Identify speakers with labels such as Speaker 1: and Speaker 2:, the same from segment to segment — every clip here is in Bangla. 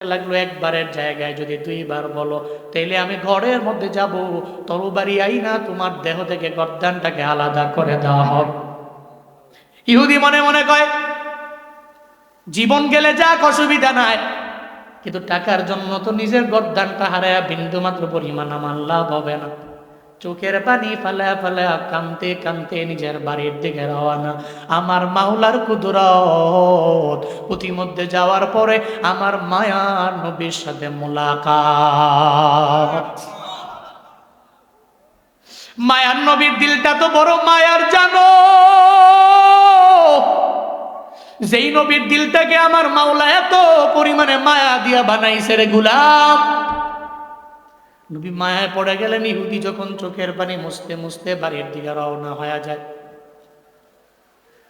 Speaker 1: লাগলো একবারের জায়গায় যদি দুইবার বলো, তাইলে আমি ঘরের মধ্যে যাব, তরবারি আইনা তোমার দেহ থেকে গর্দানটাকে আলাদা করে দেওয়া হবে। ইহুদি মনে মনে কয় জীবন গেলে যাক, অসুবিধা নাই, কিন্তু টাকার জন্য তো নিজের গর্দানটা হারায়া বিন্দু মাত্র পরিমাণ আমার লাভ হবে না। চোখের পানি ফালা ফালা কানতে কানতে নিজের বাড়ির দিকে রওনা। আমার মাওলার কুদরত, প্রতিমধ্যে যাওয়ার পরে আমার মায়ার নবীর সাথে মোলাকাত। মায়ার নবীর দিলটা তো বড় মায়ার, জানো, যেই নবীর দিলটাকে আমার মাওলা এত পরিমাণে মায়া দিয়া বানাইছে রে গুলাম। নবী মায়ায় পড়ে গেলেন। ইহুদি যখন চোখের পানি মুছতে মুছতে বাড়ির দিকে রওনা হয়ে যায়,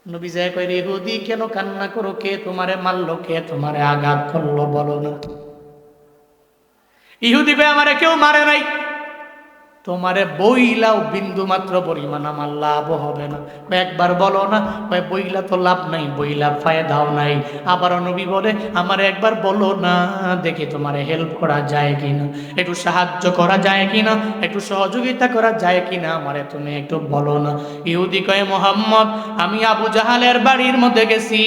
Speaker 1: নবী যায় কই, ইহুদি কেন কান্না করো? কে তোমারে মারলো? কে তোমারে আঘাত করলো? বলো না। ইহুদি কই, আমারে কেউ মারে নাই, তোমারে বইলাও বিন্দু মাত্র পরিমাণ আমার লাভ হবে না। একবার বলো না। বইলা তো লাভ নাই, বইলা ফায়দাও নাই। আবার নবী বলে, আমার একবার বলো না, দেখি তোমারে হেল্প করা যায় কিনা, একটু সাহায্য করা যায় কিনা, একটু সহযোগিতা করা যায় কিনা, আমারে তুমি একটু বলো না। ইহুদি কয়, মোহাম্মদ, আমি আবু জাহালের বাড়ির মধ্যে গেছি,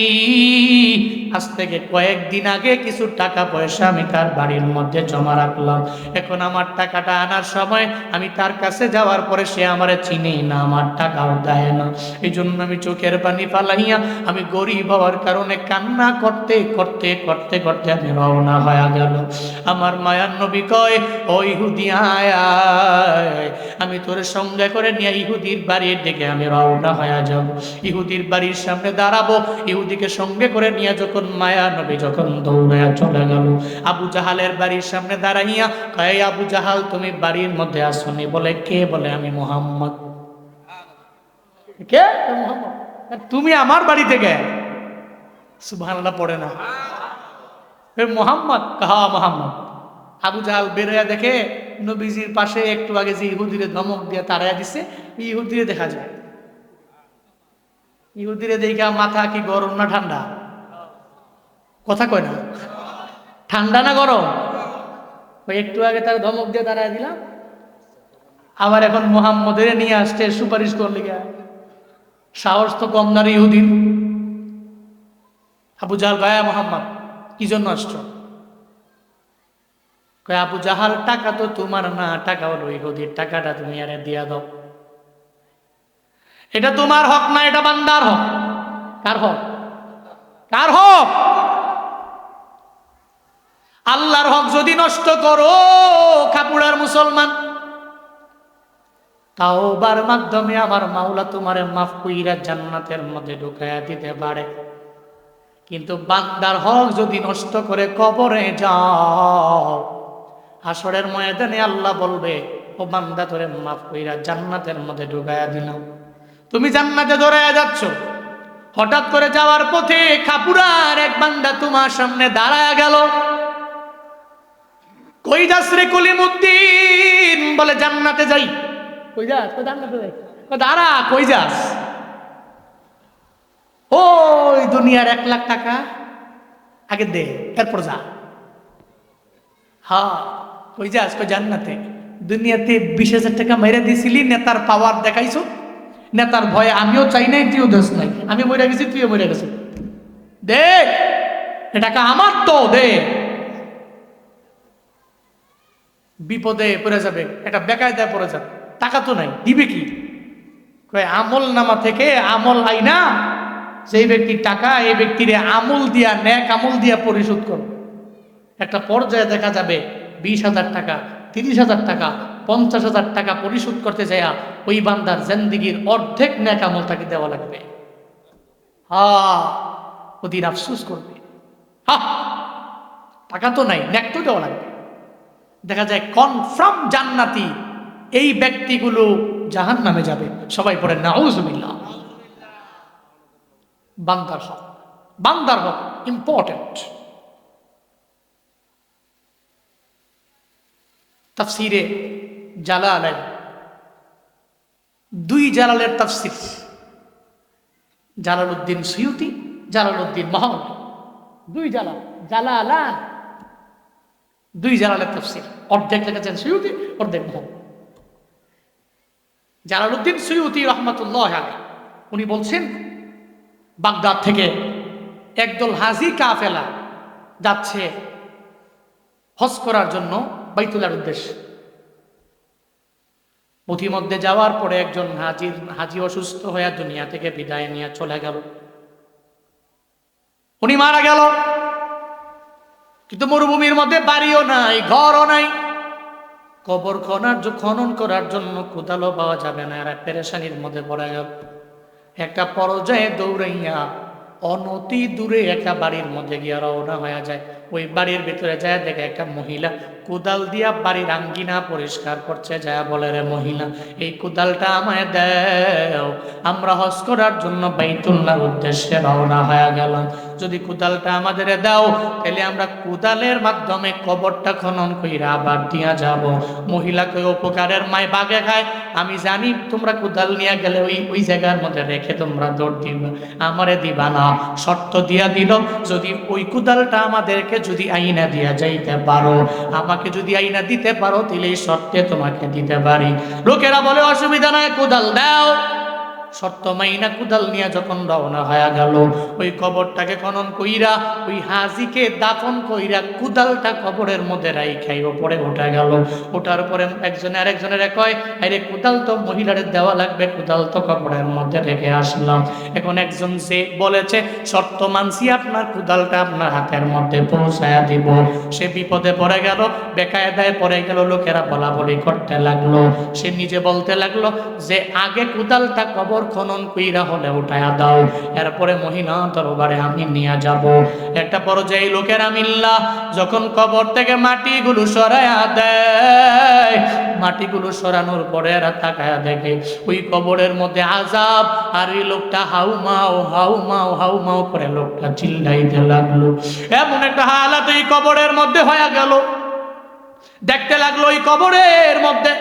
Speaker 1: আজ থেকে কয়েকদিন আগে কিছু টাকা পয়সা আমি তার বাড়ির মধ্যে জমা রাখলাম। এখন আমার টাকাটা আনার সময় আমি তার কাছে যাওয়ার পরে সে আমারে চিনি না, আমার টাকাও দেয় না। এই জন্য আমি চোখের পানি ফালাইয়া আমি গরিব হওয়ার কারণে কান্না করতে করতে করতে করতে আমি রওনা হয়ে গেল। আমার মায়ার নবী কয়, ও ইহুদি আয় আয়, আমি তোর সঙ্গে করে নিয়ে ইহুদির বাড়ির দিকে আমি রওনা হয়ে যাব। ইহুদির বাড়ির সামনে দাঁড়াবো। ইহুদিকে সঙ্গে করে নিয়ে যখন মায়া নবী যখন দৌড়াইয়া চলে গেল, আবু জাহালের বাড়ির সামনে দাঁড়াইয়া কয়, আবু জাহাল তুমি বাড়ির মধ্যে আসনি? বলে, কে? বলে, আমি মুহাম্মদ। কে? মুহাম্মদ। তুমি আমার বাড়ি থেকে? সুবহানাল্লাহ পড়ে না মুহাম্মদ? কাহা মুহাম্মদ। আবু জাহাল বেরোয়া দেখে নবীজির পাশে একটু আগে যে ইহুদিরে ধমক দিয়ে তাড়াইয়া দিছে, ইহুদিরে দেখা যায়। ইহুদিরে দেখা মাথা কি গরম না ঠান্ডা? কথা কয় না, ঠান্ডা না গরম? ওই একটু আগে তার ধমক দিয়ে দাঁড়ায় দিলাম, আবার এখন মুহাম্মদের নিয়ে আসছে সুপারিশ করলে গিয়া। সাহস তো কম না রে ইহুদির। আবু জাহাল গায়া, মোহাম্মদ কি জন্য আসছো? কয়, আবু জাহাল টাকা তো তোমার না, টাকা হলো ইহুদির, টাকাটা তুমি আরে দিয়া দাও। এটা তোমার হক না, এটা বান্দার হক। কার হক? কার হক? আল্লাহর হক যদি নষ্ট করো খাপুড়ার মুসলমান, তাওবার মাধ্যমে আমার মাওলা তোমারে মাফ কইরা জান্নাতের মধ্যে ঢুকাইয়া দিতে পারে। কিন্তু বান্দার হক যদি নষ্ট করে কবরে যাও, হাসরের ময়দানে আল্লাহ বলবে, ও বান্দা তোরে মাফ কইরা জান্নাতের মধ্যে ঢুকাইয়া দিলাম। তুমি জান্নাতে দৌড়াইয়া যাচ্ছ, হঠাৎ করে যাওয়ার পথে খাপুরার এক বান্দা তোমার সামনে দাঁড়ায়া গেল। কই যাস রে কলিমুদ্দিন? বলে, জান্নাতে যাই। কই যাস? জান্নাতে যাই। দাঁড়া, কই যাস? ওই দুনিয়ার 1,00,000 টাকা আগে দে, এরপর যা। হ্যাঁ, কই যাস? কই জান্নাতে। দুনিয়াতে 20,000 টাকা মেরে দিছিলি, নেতার পাওয়ার দেখাইছো, নেতার ভয়ে আমিও চাই নাই, তুইও দেশ নাই, আমি মরে গেছি, তুইও মরে গেছিস, দে এ টাকা আমার, তো দে। বিপদে পড়ে যাবে, একটা বেকায়দায় পড়ে যাবে, টাকা তো নাই, দিবে কি? কয়, আমল নামা থেকে আমল আইনা সেই ব্যক্তির টাকা এই ব্যক্তির আমল দিয়া, নেক আমল দিয়া পরিশোধ করো। একটা পর্যায়ে দেখা যাবে 20,000 টাকা, 30,000 টাকা, 50,000 টাকা পরিশোধ করতে যায় ওই বান্দার জিন্দেগির অর্ধেক নেক আমল তাকে দেওয়া লাগবে। ওদিন আফসোস করবে, টাকা তো নাই, নেক তো দেওয়া লাগবে। দেখা যায় কনফার্ম জান্নাতি এই ব্যক্তিগুলো জাহান্নামে যাবে। সবাই পড়ে নাউজুবিল্লাহ। বান্দার হক, বান্দার হক ইম্পর্টেন্ট। তাফসিরে জালালাইন, 2 জালালের তাফসির, Jalaluddin Suyuti, Jalaluddin Mahmud, 2 Jalal, Jalalan. দুই জালালের তাফসীর, অর্ধেক লিখেছেন সুয়ুতি, অর্ধেক মোহাম্মদ জালালউদ্দিন সুয়ুতি রহমাতুল্লাহ আলাইহি। উনি বলছেন বাগদাদ থেকে একদল হাজি কাফেলা যাচ্ছে হজ করার জন্য বাইতুল্লাহর উদ্দেশ্যে। পথিমধ্যে যাওয়ার পরে একজন হাজি অসুস্থ হয়ে দুনিয়া থেকে বিদায় নিয়ে চলে গেল। উনি মারা গেল, কিন্তু মরুভূমির মধ্যে বাড়িও নাই, ঘরও নাই, কবর খনন করার জন্য কোদালও পাওয়া যাবে না। এরা পেরেশানির মধ্যে পড়ে গেল। একটা পর্যায়ে দৌড়াইয়া অনতি দূরে একটা বাড়ির মধ্যে গিয়ে রওনা হয়ে যায়। ওই বাড়ির ভিতরে যায়, দেখে একটা মহিলা কোদাল দিয়া বাড়ির আঙ্গিনা পরিষ্কার করছে। যায় বলে, রে মহিলা, এই কোদালটা আমায় দাও, আমরা হজ করার জন্য বাইতুল্লাহর উদ্দেশ্যে রওনা হয়ে গেলাম। যদি কোদালটা আমাদের দাও, তাহলে আমরা কোদালের মাধ্যমে কবরটা খনন কইরা আবার দিয়া যাব। মহিলাকে উপকারের মায় বাগে খায়, আমি জানি তোমরা কোদাল নিয়ে গেলে ওই জায়গার মধ্যে রেখে তোমরা দৌড় দিবা, আমারে দিবা না। শর্ত দিয়া দিল, যদি ওই কোদালটা আমাদেরকে যদি আইনা দিয়া যাইতে পারো, আমাকে যদি আইনা দিতে পারো, তাহলে এই শর্তে তোমাকে দিতে পারি। লোকেরা বলে, অসুবিধা নাই, কোদাল দাও। শর্ত মাইনা কোদাল নিয়ে যখন রওনা হয়ে গেল, ওই কবরটাকে খনন কইরা ওই হাজিকে দাফন কইরা কোদালটা কবরের মধ্যে রাইখাই ওপরে উঠা গেল। ওঠার পরে একজনে আরেকজনের কয়, আরে কোদাল তো মহিলারে দেওয়া লাগবে, কোদাল তো কবরের মধ্যে রেখে আসলাম। এখন একজন যে বলেছে শর্ত মানছি, আপনার কোদালটা আপনার হাতের মধ্যে পৌঁছায়া দিব, সে বিপদে পড়ে গেল, বেকায়দায় পড়ে গেল। লোকেরা বলা বলি করতে লাগলো। সে নিজে বলতে লাগলো যে আগে কোদালটা কবর খনন কইরা হলে উঠায়া দাও, এরপরে মহিলা দরবারে আমি নিয়ে যাব। একটা পর্যায়ে লোকেরা মিল্লা যখন কবর থেকে মাটিগুলো সরায়া দেয়, মাটিগুলো সরানোর পরে এরা তাকায়া দেখে ওই কবরের মধ্যে আযাব। আর এই লোকটা হাউমাও হাউমাও হাউমাও করে লোকটা চিল্লাইতে লাগলো। এমন একটা হালাত এই কবরের মধ্যে হয়ে গেল। দেখতে লাগলো ওই কবরের মধ্যে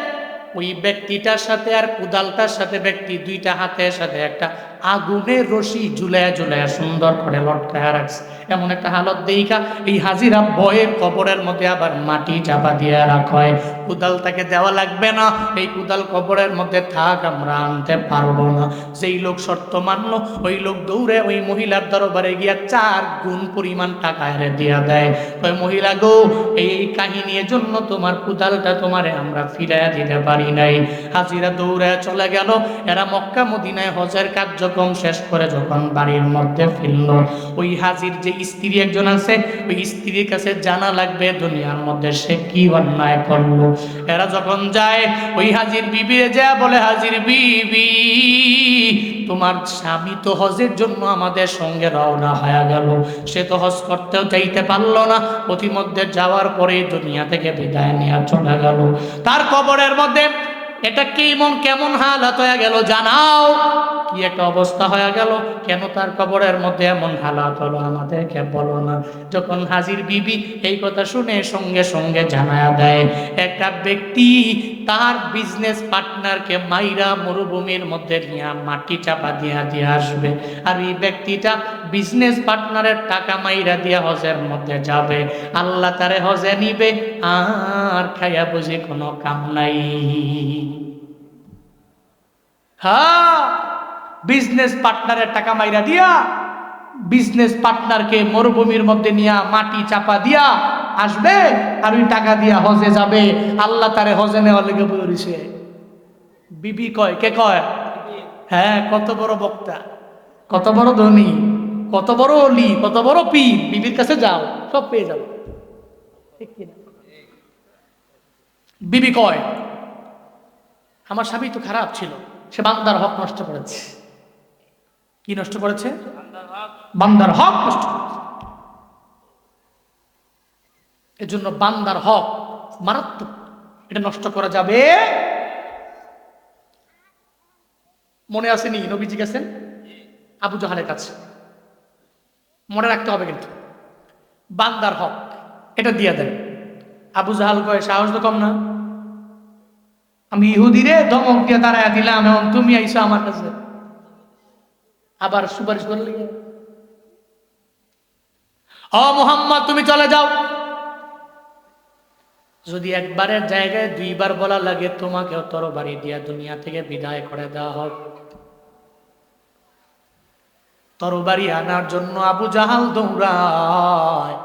Speaker 1: ওই ব্যক্তিটার সাথে আর কোদালটার সাথে ব্যক্তি দুইটা হাতের সাথে একটা আগুনের রশি ঝুলায়া ঝুলায়া সুন্দর করে লটকায়া রাখছে। এমন একটা হালত দেইখা এই হাজিরা ভয়ের কবরের মধ্যে আবার মাটি চাপা দিয়ে রাখয়। কোদাল তাকে দেওয়া লাগবে না, এই কোদাল কবরের মধ্যে থাক, আমরা আনতে পারবো না। যেই লোক শর্ত মানলো, ওই লোক দৌড়ে ওই মহিলার দরবারে গিয়া 4 গুণ পরিমাণ টাকা এরে দিয়া দেয়। ওই মহিলা, গো, এই কাহিনীর জন্য তোমার কোদালটা তোমারে আমরা ফিরাইয়া দিতে পারি নাই। হাজিরা দৌড়ে চলে গেল। এরা মক্কা মদিনায় হজের কার্যক্রম শেষ করে যখন বাড়ির মধ্যে ফিরল, ওই হাজির যে স্ত্রী একজন আছে, ওই স্ত্রীর কাছে জানা লাগবে দুনিয়ার মধ্যে সে কি অন্যায় করলো। এরা যখন যায়, ওই হাজির বিবি যা বলে, হাজির বিবি, তোমার স্বামী তো হজের জন্য আমাদের সঙ্গে রওনা হয়ে গেল, সে তো হজ করতেও চাইতে পারলো না, প্রতিমধ্যে যাওয়ার পরে দুনিয়া থেকে বিদায় নিয়ে চলে গেল। তার কবরের মধ্যে এটা কেমন হালাত হয়ে গেল জানাও, কি একটা অবস্থা হয়ে গেল, কেন তার কবরের মধ্যে এমন হালাত হলো আমাদেরকে বলো না। যখন হাজির বিবি এই কথা শুনে সঙ্গে সঙ্গে জানায়া দেয়, একটা ব্যক্তি তার বিজনেস পার্টনারকে মাইরা মরুভূমির মধ্যে নিয়ে মাটি চাপা দিয়ে আসবে, আর এই ব্যক্তিটা বিজনেস পার্টনারের টাকা মাইরা দিয়া হজের মধ্যে যাবে। আল্লাহ তারে হজে নিবে, আর খাইয়া বুঝি কোনো কাম নাই। হ্যাঁ, বিজনেস পার্টনারের টাকা মাইরা দিয়া বিজনেস পার্টনারকে মরুভূমির মধ্যে নিয়ে মাটি চাপা দিয়া আসবে, আর ওই টাকা দিয়া হজে যাবে। আল্লাহ তারে হজে নেওয়ার লেগে বলেছে। বিবি কয়, কে কয়? হ্যাঁ, কত বড় বক্তা, কত বড় ধনী, কত বড় অলি, কত বড় পীর, বিবির কাছে যাও সব পেয়ে যাবে। ঠিক কিনা? বিবি কয়, আমার স্বামী তো খারাপ ছিল, সে বান্দার হক নষ্ট করেছে। কি নষ্ট করেছে? বান্দার হক নষ্ট করেছে। এজন্য বান্দার হক মারাত্মক, এটা নষ্ট করা যাবে। মনে আসেনি নবীজি গেছেন আবু জাহালের কাছে, মনে রাখতে হবে কিন্তু বান্দার হক এটা দিয়ে দেন। আবু জাহাল কয়, সাহস তো কম না, আমি ইহুদিরে ধমক দিয়ে দাঁড়ায় দিলাম, এবং তুমি আইসো আমার কাছে আবার সুপারিশ করলে। ও মুহাম্মদ, তুমি চলে যাও, যদি একবারের জায়গায় দুইবার বলা লাগে তোমাকেও তরবারি দিয়া দুনিয়া থেকে বিদায় করে দেওয়া হোক। তরবারি আনার জন্য আবু জাহাল দৌড়ায়।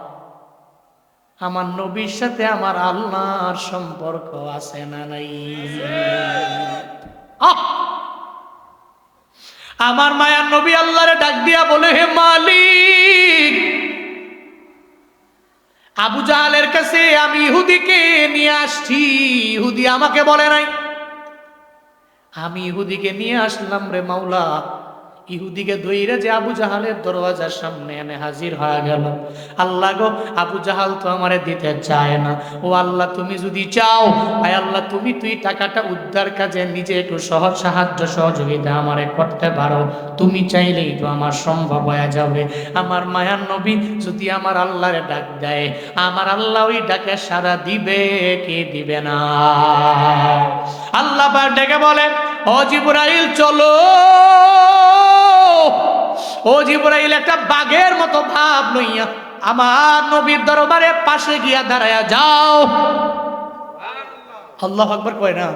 Speaker 1: আমার নবীর সাথে আমার আল্লাহর সম্পর্ক আছে না নাই? আমার মায়ার নবী আল্লাহরে ডাক দিয়া বলে, হে মালিক, আবু জাহালের কাছে আমি ইহুদিকে নিয়ে আসছি। ইহুদি আমাকে বলে নাই, আমি ইহুদিকে নিয়ে আসলাম রে মাওলা। ইহুদিকে ধইরা যে আবু জাহালের দরওয়াজার সামনে এনে হাজির হয়ে গেল। আল্লাহ গো, আবু জাহাল তো আমারে দিতে চায় না। ও আল্লাহ, তুমি যদি চাও, আয় আল্লাহ, তুই টাকাটা উদ্ধার কাজে নিজে একটু সাহায্য সহযোগিতা আমারে করতে পারো। তুমি চাইলেই তো আমার সম্ভব হয়ে যাবে। আমার মায়ার নবী যদি আমার আল্লাহরে ডাক দেয়, আমার আল্লাহ ওই ডাকে সাড়া দিবে কি দিবে না? আল্লাহ পাক ডেকে বলে, ও জিবরাইল চলো। ও জিবরাইল একটা বাঘের মতো ভাব লইয়া আমার নবীর দরবারে পাশে গিয়া দাঁড়ায়া যাও। আল্লাহু আকবার কয় না?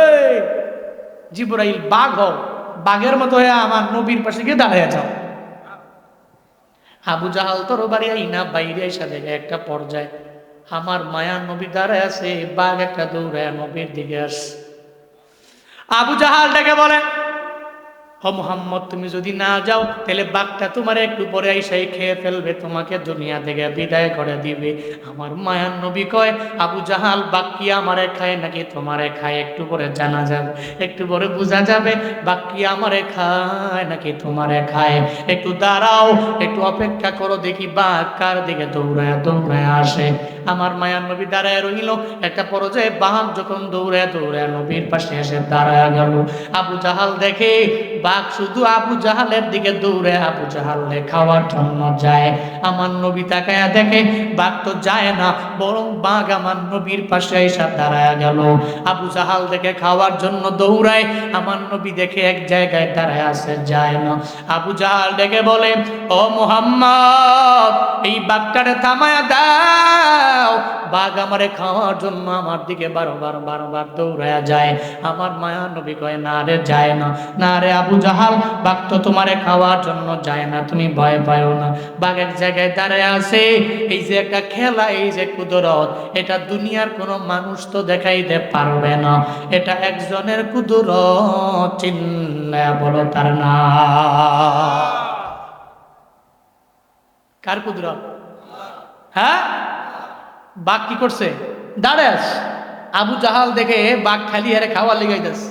Speaker 1: এই জিবরাইল বাঘ হও, বাঘের মতো হয়ে আমার নবীর পাশে গিয়ে দাঁড়ায়া যাও। আবু জাহাল তরবারি আইনা বাইরে এসে দেখে একটা পর্যায়ে আমার মায়ার নবী দাঁড়ায় আছে, বাঘ একটা দৌড়ায় নবীর দিকে আসে। আবু জাহাল ডেকে বলে, ও মুহাম্মদ, তুমি যদি না যাও তাহলে বাঘটা তোমার একটু পরে এসেই খেয়ে ফেলবে, তোমাকে দুনিয়া থেকে বিদায় করে দিবে। আমার মায়ার নবী কয়, আবু জাহাল, বাঘ কি আমারে খায় নাকি তোমারে খায়? একটু পরে জানা যাবে, একটু পরে বোঝা যাবে বাঘ কি আমারে খায় নাকি তোমারে খায়। একটু দাঁড়াও, একটু অপেক্ষা করো, দেখি বাঘ কার দিকে দৌড়ায় দৌড়ায় আসে। আমার মায়ার নবী দাঁড়ায় রইল। একটা পর্যায়ে বাঘ যখন দৌড়ায় দৌড়ায় নবীর পাশে এসে দাঁড়ায় গেল। আবু জাহাল দেখে বাঘ শুধু আবু জাহালের দিকে দৌড়ে আবু জাহালে খাওয়ার জন্য যায়। আমার নবী তাকায়া দেখে বাঘ তো যায় না, বরং বাঘ আমার নবীর পাশে এসে দাঁড়ায় গেল। আবু জাহাল দেখে খাওয়ার জন্য দৌড়ায়, আমার নবী দেখে এক জায়গায় দাঁড়ায় আছে, যায় না। আবু জাহাল ডেকে বলে, ও মুহাম্মদ, এই বাঘটারে থামায়া দাও। বাঘ আমারে খাওয়ার জন্য আমার দিকে বারবার দৌড়ায়া যায়। আমার মায়া নবী কয়, না রে, যায় না। না রে আবু জাহাল, বাঘ তো তোমারে খাওয়ার জন্য যায় না, তুমি ভয় পাও না। বাঘ এক জায়গায় দাঁড়ায় আছে। এই যে একটা খেলা, এই যে কুদরত, এটা দুনিয়ার কোনো মানুষ তো দেখাইতে পারবে না। এটা একজনের কুদরত, চিন্না বলো তার না। কার কুদরত? হ্যাঁ, বাঘ কি করছে? দাঁড়ায় আছে। আবু জাহাল দেখে বাঘ খালি হারে খাওয়া লেগাইতেছে।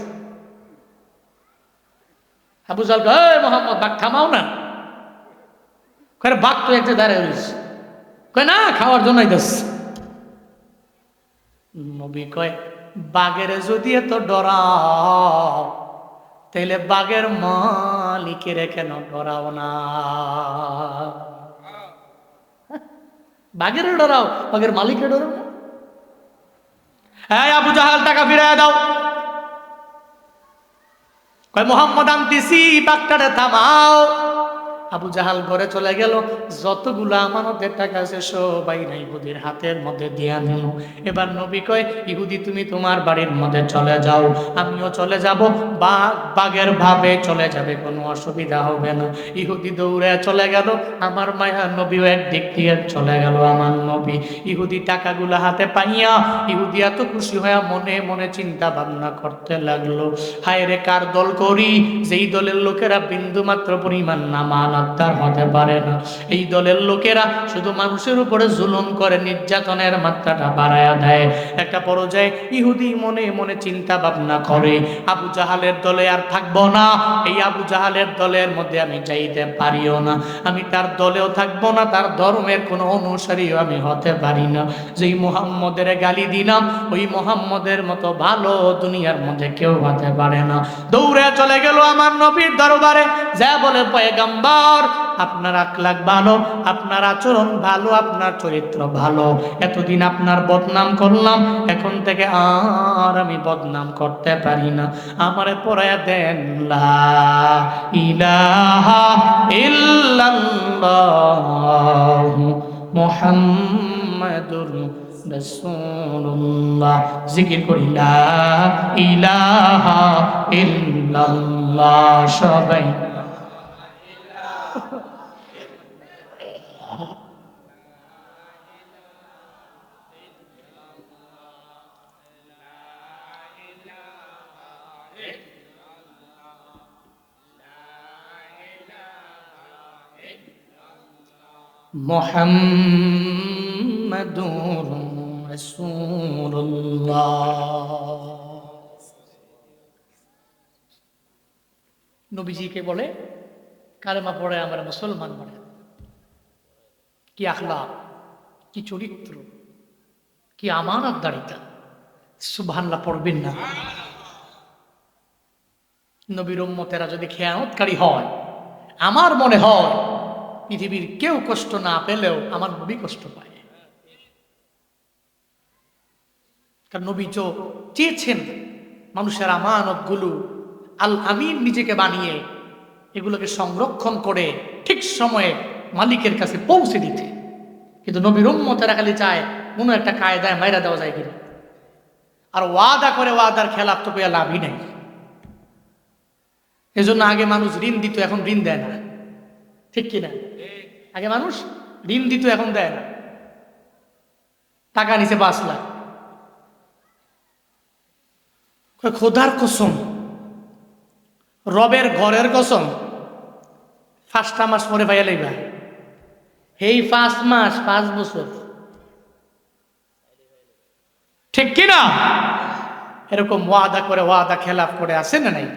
Speaker 1: আবু জাহাল কয়, মোহাম্মদ, বাঘ থামাও না। কয়, বাঘ তো একটা দাঁড়ায় রয়েছে। কয়, না, খাওয়ার জন্য আইতাছে। নবী কয়, বাঘের যদি এত ডরাও তাহলে বাঘের মালিকের কেন ডরাও না? বাঘের ডরাও, বাঘের মালিকের ডরাও না? হ্যাঁ আবু জাহাল, টাকা ফিরায় দাও। কয়, মোহাম্মদ আনতেছি, বাঘটারে থামাও। আবু জাহাল ঘরে চলে গেল। যতগুলো আমানতের টাকা আছে সবাই না ইহুদির হাতের মধ্যে দিয়া দিল। এবার নবী কয়, ইহুদি তুমি তোমার বাড়ির মধ্যে চলে যাও, আমিও চলে যাব। বাঘের ভাবে চলে যাবে, কোনো অসুবিধা হবে না। ইহুদি দৌড়ে চলে গেল। আমার মায়া নবীও একদিক দিয়ে চলে গেল। আমার নবী ইহুদি টাকাগুলো হাতে পাইয়া ইহুদি এত খুশি হয়ে মনে মনে চিন্তা ভাবনা করতে লাগলো, হায় রে, কার দল করি? যেই দলের লোকেরা বিন্দু মাত্র পরিমাণ নামানতার হতে পারে না। এই দলের লোকেরা শুধু মানুষের উপরে জুলুম করে, নির্যাতনের মাত্রাটা বাড়ায়া দেয়। একটা পর্যায়ে ইহুদি মনে মনে চিন্তা ভাবনা করে, আবু জাহালের দলে আর থাকবো না। এই আবু জাহালের দলের মধ্যে আমি যাইতে পারিও না, আমি তার দলেও থাকবো না, তার ধর্মের কোনো অনুসারীও আমি হতে পারি না। যেই মুহাম্মদের গালি দিলাম, ওই মুহাম্মদের মতো ভালো দুনিয়ার মধ্যে কেউ হতে পারে না। দৌড়ে চলে গেল আমার নবীর দরবারে, যা বলে, পয়গম্বর, আপনার আখলাক ভালো, আপনার আচরণ ভালো, আপনার চরিত্র ভালো। এতদিন আপনার বদনাম করলাম, এখন থেকে আর আমি বদনাম করতে পারি না। আমারে পড়ায়া দেন লা ইলাহা ইল্লাল্লাহু মুহাম্মাদুর রাসূলুল্লাহ। জিকির করি লা ইলাহা ইল্লাল্লাহ সবাই। মুহাম্মাদুর রাসূলুল্লাহ। নবীজিকে বলে কালেমা পড়ে আমরা মুসলমান বলে। কি আখলাক, কি চরিত্র, কি আমানতদারিতা! সুবহানাল্লাহ পড়বেন না? নবীর উম্মতেরা যদি খেয়ানতকারী হয়, আমার মনে হয় পৃথিবীর কেউ কষ্ট না পেলেও আমার নবী কষ্ট পায়। কারণ নবী চেয়েছেন মানুষের আমানতগুলো আল আমিন নিজেকে বানিয়ে এগুলোকে সংরক্ষণ করে ঠিক সময়ে মালিকের কাছে পৌঁছে দিতে। কিন্তু নবীর উম্মতেরা খালি চায় কোনো একটা কায়দায় মাইরা দেওয়া যায় কিনা, আর ওয়াদা করে ওয়াদার খেলাফ তো পেয়ে লাভই নাই। এজন্য আগে মানুষ ঋণ দিত, এখন ঋণ দেয় না, ঠিক কিনা? আগে মানুষ ঋণ দিত, এখন দেয় না। টাকা নিচে 5 লাখ, খোদার কসম, রবের ঘরের কসম, 5টা মাস পরে পাইয়া লইবা। এই 5 মাস 5 বছর, ঠিক কিনা? এরকম ওয়াদা করে ওয়াদা খেলাফ করে আছে না নাই?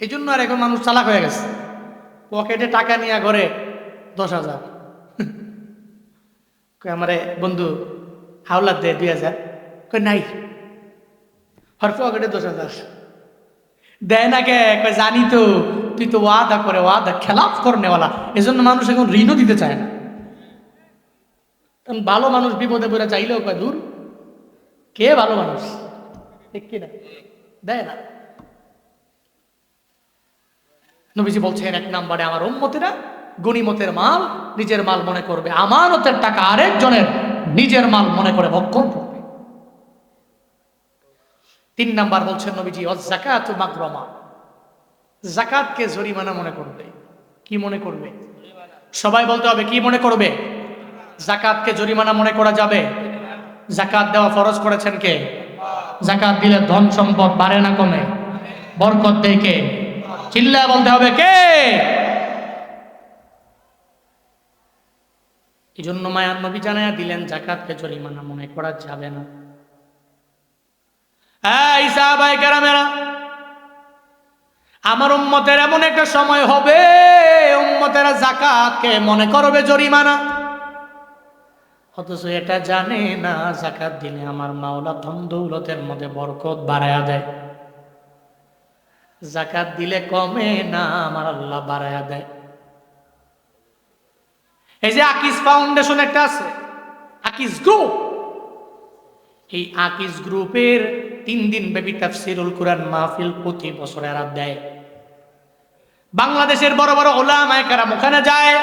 Speaker 1: এই জন্য আর এখন মানুষ চালাক হয়ে গেছে। পকেটে টাকা নিয়ে ঘরে 10,000, আমারে বন্ধু হাওলাত দে 2,000, নাই হর পকেটে 10,000 দেয় না। কে জানি তো, তুই তো ওয়াদা করে ওয়াদা খেলাফ করনেওয়ালা। এই জন্য মানুষ এখন ঋণও দিতে চায় না। ভালো মানুষ বিপদে পড়ে চাইলেও কয় দূর, কে ভালো মানুষ, ঠিক কিনা? দেয় না। নবীজি বলছেন 1 নম্বরে আমার উম্মতেরা গনিমতের মাল নিজের মাল মনে করবে, আমানতের টাকা আরেকজনের নিজের মাল মনে করে ভক্ষণ করবে। 3 নাম্বার বলছেন নবীজি যাকাতু মাগরামা, যাকাতকে জরিমানা মনে করবে। কি মনে করবে? সবাই বলতে হবে, কি মনে করবে? যাকাতকে জরিমানা মনে করা যাবে? যাকাত দেওয়া ফরজ করেছেন কে? যাকাত দিলে ধন সম্পদ বাড়ে না কমে? বরকত দেয় কে? চিল্লায় বলতে হবে, কে? এই জন্য মায়ার নবী জানায়া দিলেন যাকাতকে জরিমানা মনে করা যাবে না। এই সাহাবায়ে কেরামেরা, আমার উম্মতের এমন একটা সময় হবে, উম্মতেরা যাকাতকে মনে করবে জরিমানা, অথচ এটা জানে না যাকাত দিলে আমার মাওলা ধন দৌলতের মধ্যে বরকত বাড়ায়া দেয়। যাকাত দিলে কমে না, আমার আল্লাহ বাড়ায়া দেয়। এই যে আকিজ ফাউন্ডেশন একটা আছে, আকিজ গ্রুপ, এই আকিজ গ্রুপের 3 দিন ব্যাপী তাফসীরুল কুরআন মাহফিল প্রতি বছর এরা দেয়। বাংলাদেশের বড় বড় উলামায়ে কেরাম ওখানে যায়।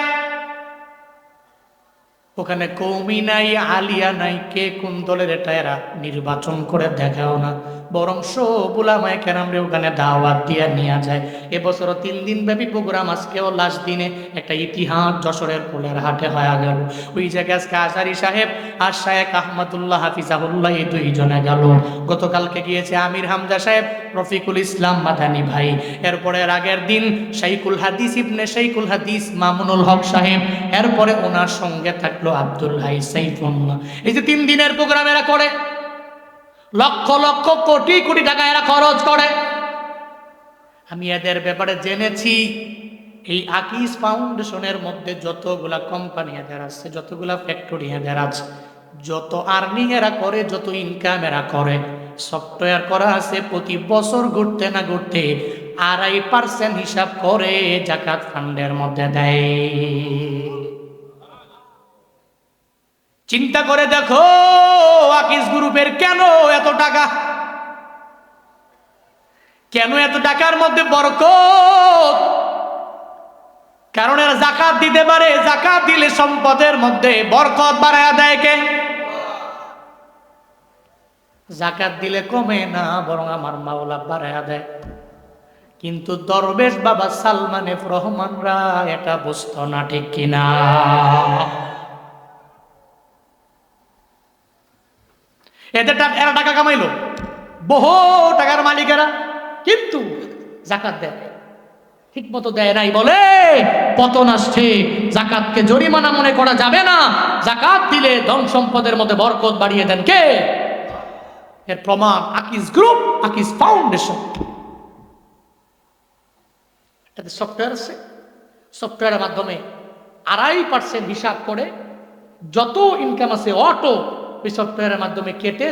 Speaker 1: ওখানে কওমি নাই, আলিয়া নাই, কে কোন দলের এটা এরা নির্বাচন করে দেখাও না, বরং সব উলামায়ে কেরামরে ওখানে দাওয়াত দিয়ে নিয়ে যায়। এবছরও 3 দিন ব্যাপী প্রোগ্রাম। আজকেও লাস্ট দিনে একটা ইতিহাস যশোরের ফুলের হাটে হয়ে গেল। ওই জায়গায় আজকে আশারি সাহেব আর শায়েখ আহমদুল্লাহ হাফিজাহুল্লাহ এই 2 জনে গেল। গতকালকে গিয়েছে আমির হামজা সাহেব, রফিকুল ইসলাম মাদানী ভাই। এরপরে আগের দিন শাইখুল হাদিস ইবনে শাইখুল হাদিস মামুনুল হক সাহেব, এরপরে ওনার সঙ্গে থাকলো আব্দুল হাই সাইফুল্লাহ। এই যে 3 দিনের প্রোগ্রাম এরা করে, লক্ষ লক্ষ কোটি কোটি টাকা এরা খরচ করে। আমি এদের ব্যাপারে জেনেছি, এই আকিজ ফাউন্ডেশনের মধ্যে যতগুলা কোম্পানি এদের আছে, যতগুলা ফ্যাক্টরি এদের আছে, যত আর্নিং এরা করে, যত ইনকাম এরা করে, সফটওয়্যার করা আছে, প্রতি বছর ঘুরতে না ঘুরতে 2.5% হিসাব করে যাকাত ফান্ডের মধ্যে দেয়। চিন্তা করে দেখো আকিজ গ্রুপের কেন এত টাকা, কেন এত টাকার মধ্যে বরকত? কারণ এরা যাকাত দিতে পারে। যাকাত দিলে সম্পদের মধ্যে বরকত বাড়ায়া দেয় কে? জাকাত দিলে কমে না, বরং আমার মাওলা বাড়ায়া দেয়। কিন্তু দরবেশ বাবা সালমান এফ রহমানরা এটা বুঝতো না, ঠিক কিনা? এরা টাকা কামাইলো, বহু টাকার মালিকেরা, কিন্তু জাকাত দেয় ঠিক মতো দেয় নাই বলে পতন আসছে। জাকাতকে জরিমানা মনে করা যাবে না, জাকাত দিলে ধন সম্পদের মধ্যে বরকত বাড়িয়ে দেন কে? এর প্রমাণ আকিজ গ্রুপ, আকিজ ফাউন্ডেশন। এতে সফটওয়্যার আছে, সফটওয়্যারের মাধ্যমে 2.5% হিসাব করে যত ইনকাম আছে অটো ওই সফটওয়্যারের মাধ্যমে কেটে